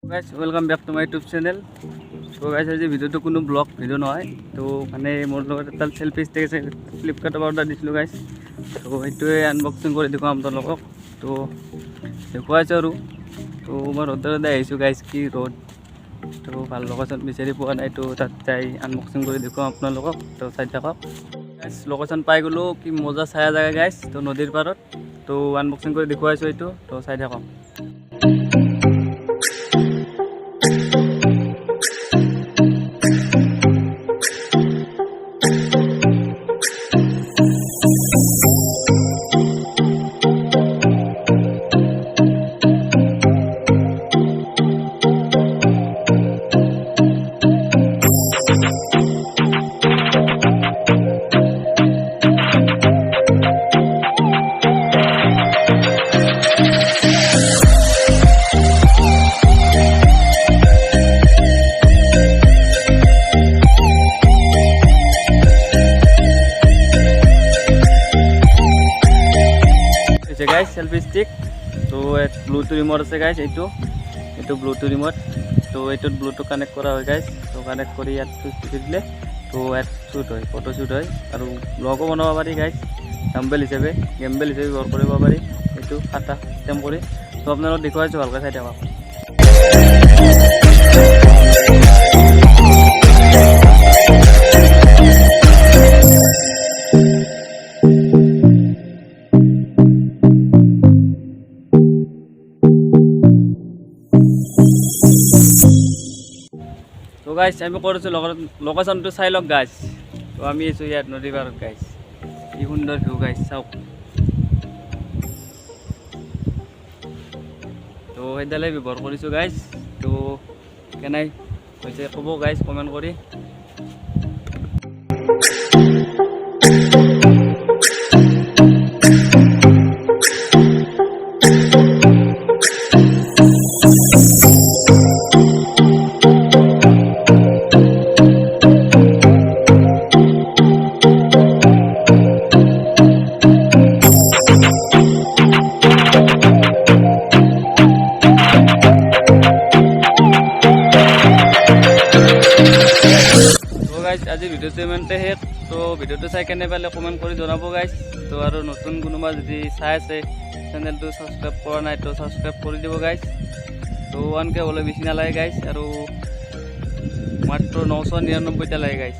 Guys, welcome back to my YouTube channel. So guys, আজি ভিডিওটো কোনো ব্লগ ভিডিও নহয় তো মানে মোৰ লগত এটা সেলফি ষ্টিক আছে ফ্লিপকাৰ্টৰ পৰা অৰ্ডাৰ দিছিলোঁ গাইছ তো সেইটোৱে আনবক্সিং কৰি দেখুৱাম আপোনালোকক তো দেখুৱাইছোঁ আৰু তো মই ৰ'দতে আহিছোঁ গাইছ কি ৰ'দ তো ভাল লোকেশ্যন বিচাৰি পোৱা নাই তো তাত যাই আনবক্সিং কৰি দেখুৱাম আপোনালোকক তো চাই থাকক গাইছ লোকেশ্যন পাই গ'লোঁ কি মজা চায়া জেগা গাইছ তো নদীৰ পাৰত তো আনবক্সিং কৰি দেখুৱাইছোঁ এইটো তো চাই থাকক guys selfie stick তো ব্লুটুথ রিমোট আছে গাইস এইটো ব্লুটুথ রিমোট তো এইটোত ব্লুটুথ কানেক্ট কৰা হয় গাইস তো কানেক্ট কৰি ইয়াত সুইচ দিলে তো ইয়াত শুট হয় ফটো শুট হয় আৰু ব্লগো বনাব পাৰি গাইস গেম্বেল হিচাপে ব্যৱহাৰ কৰিব পাৰি এইটো খাতা সিস্টেম কৰি তো আপোনালোকক দেখুৱাইছোঁ ভালকৈ চাই থাকক তো গাইছ আমি কৰিছোঁ লোকেশ্যনটো চাই লওক গাইছ তো আমি আছোঁ ইয়াত নদী পাৰত গাইছ কি সুন্দৰ ভিউ গাইছ চাওক তো সেইডালে ব্যৱহাৰ কৰিছোঁ গাইছ তো কেনাই হৈছে ক'ব গাইছ কমেণ্ট কৰি আজি ভিডিওটো ইমানতে শেষ তো ভিডিওটো চাই কেনে পালে কমেণ্ট কৰি জনাব গাইছ তো আৰু নতুন কোনোবা যদি চাই আছে চেনেলটো ছাবস্ক্ৰাইব কৰা নাই তো ছাবস্ক্ৰাইব কৰি দিব গাইছ তো 1K হ'লে বেছি নালাগে গাইছ আৰু মাত্ৰ 999টা লাগে গাইছ